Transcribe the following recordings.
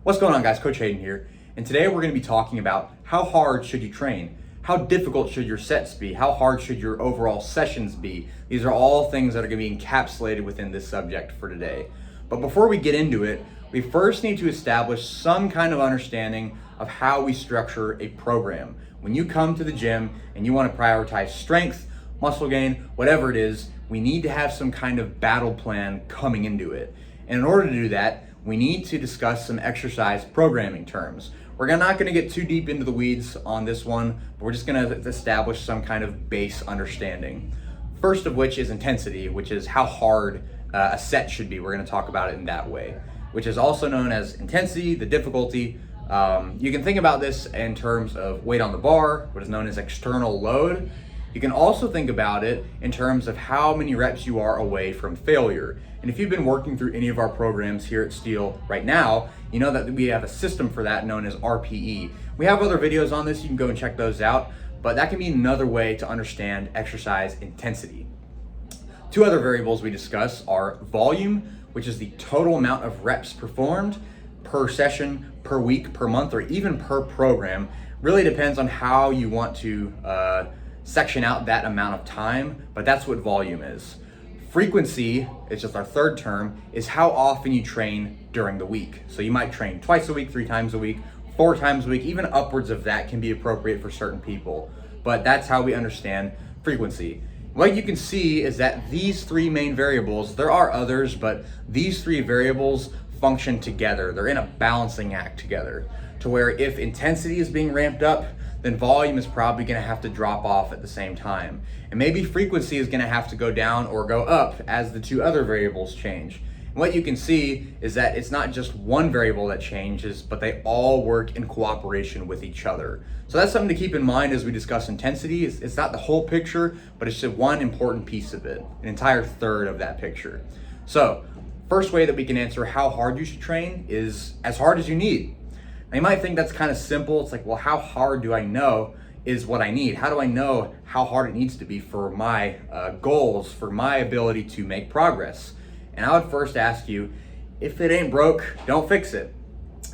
What's going on, guys? Coach Hayden here, and today we're going to be talking about how hard should you train? How difficult should your sets be? How hard should your overall sessions be? These are all things that are going to be encapsulated within this subject for today. But before we get into it, we first need to establish some kind of understanding of how we structure a program. When you come to the gym and you want to prioritize strength, muscle gain, whatever it is, we need to have some kind of battle plan coming into it. And in order to do that, we need to discuss some exercise programming terms. We're not going to get too deep into the weeds on this one, but we're just going to establish some kind of base understanding. First of which is intensity, which is how hard a set should be. We're going to talk about it in that way, which is also known as intensity, the difficulty. You can think about this in terms of weight on the bar, what is known as external load. You can also think about it in terms of how many reps you are away from failure. And if you've been working through any of our programs here at Steel right now, you know that we have a system for that known as RPE. We have other videos on this, you can go and check those out, but that can be another way to understand exercise intensity. Two other variables we discuss are volume, which is the total amount of reps performed per session, per week, per month, or even per program. Really depends on how you want to section out that amount of time, but that's what volume is. Frequency, it's just our third term, is how often you train during the week. So you might train twice a week, 3 times a week, 4 times a week, even upwards of that can be appropriate for certain people. But that's how we understand frequency. What you can see is that these 3 main variables, there are others, but these 3 variables function together. They're in a balancing act together, to where if intensity is being ramped up, then volume is probably going to have to drop off at the same time. And maybe frequency is going to have to go down or go up as the 2 other variables change. And what you can see is that it's not just one variable that changes, but they all work in cooperation with each other. So that's something to keep in mind as we discuss intensity. It's not the whole picture, but it's just one important piece of it, an entire third of that picture. So first way that we can answer how hard you should train is as hard as you need. Now, you might think that's kind of simple. It's like, well, how hard do I know is what I need? How do I know how hard it needs to be for my goals, for my ability to make progress? And I would first ask you, if it ain't broke, don't fix it.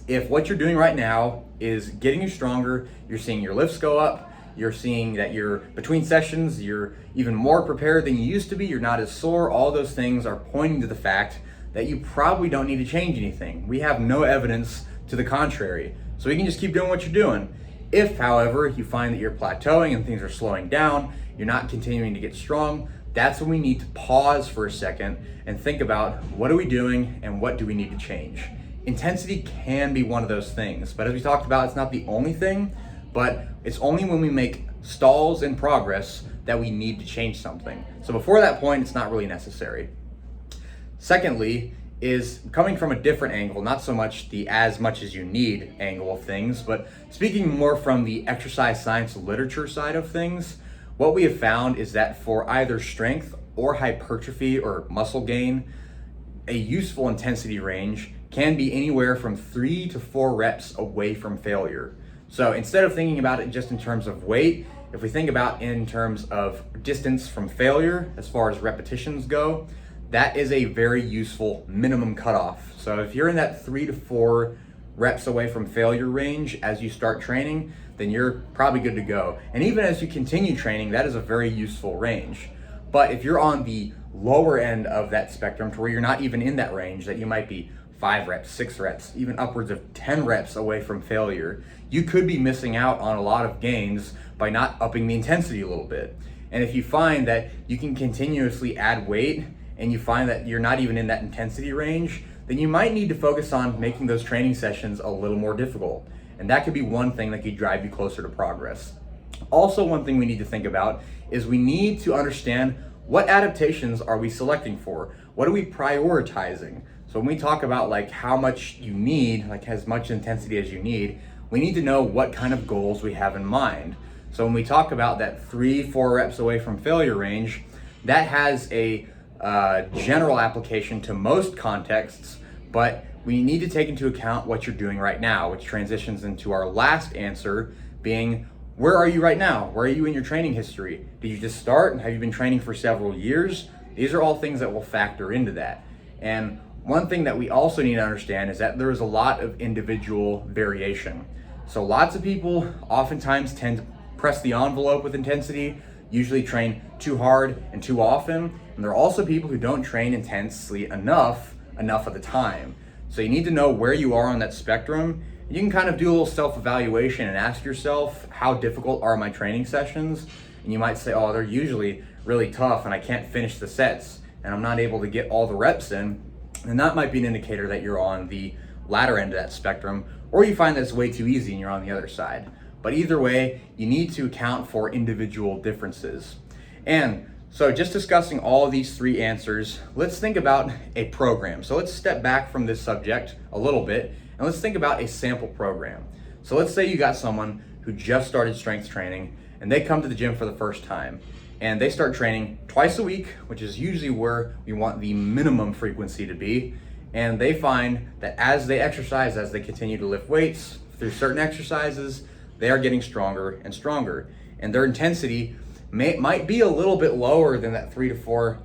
If what you're doing right now is getting you stronger, you're seeing your lifts go up, you're seeing that you're between sessions, you're even more prepared than you used to be, you're not as sore, all those things are pointing to the fact that you probably don't need to change anything. We have no evidence to the contrary. So you can just keep doing what you're doing. If, however, you find that you're plateauing and things are slowing down, you're not continuing to get strong, that's when we need to pause for a second and think about what are we doing and what do we need to change. Intensity can be one of those things, but as we talked about, it's not the only thing, but it's only when we make stalls in progress that we need to change something. So before that point, it's not really necessary. Secondly, is coming from a different angle, not so much the as much as you need angle of things, but speaking more from the exercise science literature side of things. What we have found is that for either strength or hypertrophy or muscle gain, a useful intensity range can be anywhere from 3 to 4 reps away from failure. So instead of thinking about it just in terms of weight, if we think about in terms of distance from failure as far as repetitions go, that is a very useful minimum cutoff. So if you're in that 3 to 4 reps away from failure range as you start training, then you're probably good to go. And even as you continue training, that is a very useful range. But if you're on the lower end of that spectrum to where you're not even in that range, that you might be 5 reps, 6 reps, even upwards of 10 reps away from failure, you could be missing out on a lot of gains by not upping the intensity a little bit. And if you find that you can continuously add weight and you find that you're not even in that intensity range, then you might need to focus on making those training sessions a little more difficult. And that could be one thing that could drive you closer to progress. Also, one thing we need to think about is we need to understand what adaptations are we selecting for? What are we prioritizing? So when we talk about like how much you need, like as much intensity as you need, we need to know what kind of goals we have in mind. So when we talk about that 3-4 reps away from failure range, that has a general application to most contexts, but we need to take into account what you're doing right now, which transitions into our last answer being, where are you right now? Where are you in your training history? Did you just start and have you been training for several years? These are all things that will factor into that. And One thing that we also need to understand is that there is a lot of individual variation. So lots of people oftentimes tend to press the envelope with intensity, usually train too hard and too often. And there are also people who don't train intensely enough of the time. So you need to know where you are on that spectrum. You can kind of do a little self-evaluation and ask yourself, how difficult are my training sessions? And you might say, oh, they're usually really tough and I can't finish the sets and I'm not able to get all the reps in. And that might be an indicator that you're on the latter end of that spectrum, or you find that it's way too easy and you're on the other side. But either way, you need to account for individual differences. And so just discussing all of these three answers, let's think about a program. So let's step back from this subject a little bit and let's think about a sample program. So let's say you got someone who just started strength training and they come to the gym for the first time and they start training twice a week, which is usually where we want the minimum frequency to be. And they find that as they exercise, as they continue to lift weights through certain exercises, they are getting stronger and stronger. And their intensity might be a little bit lower than that 3 to 4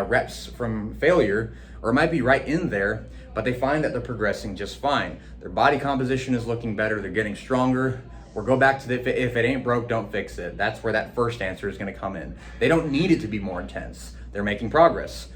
reps from failure, or it might be right in there, but they find that they're progressing just fine. Their body composition is looking better, they're getting stronger. Or go back to if it ain't broke, don't fix it. That's where that first answer is gonna come in. They don't need it to be more intense. They're making progress.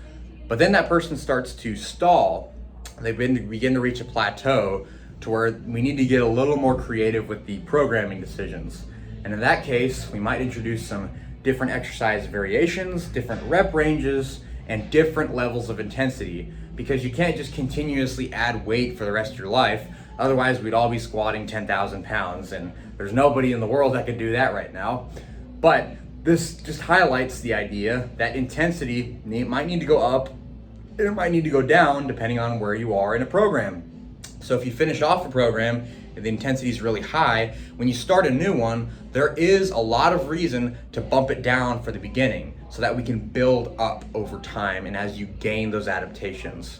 But then that person starts to stall. They begin to reach a plateau to where we need to get a little more creative with the programming decisions. And in that case, we might introduce some different exercise variations, different rep ranges, and different levels of intensity, because you can't just continuously add weight for the rest of your life. Otherwise, we'd all be squatting 10,000 pounds, and there's nobody in the world that could do that right now. But this just highlights the idea that intensity might need to go up, and it might need to go down depending on where you are in a program. So if you finish off a program and the intensity is really high, when you start a new one, there is a lot of reason to bump it down for the beginning so that we can build up over time and as you gain those adaptations.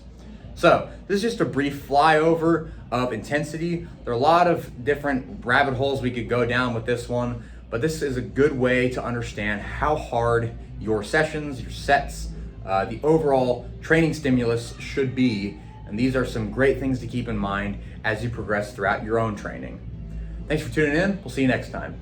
So this is just a brief flyover of intensity. There are a lot of different rabbit holes we could go down with this one, but this is a good way to understand how hard your sessions, your sets, the overall training stimulus should be. And these are some great things to keep in mind as you progress throughout your own training. Thanks for tuning in. We'll see you next time.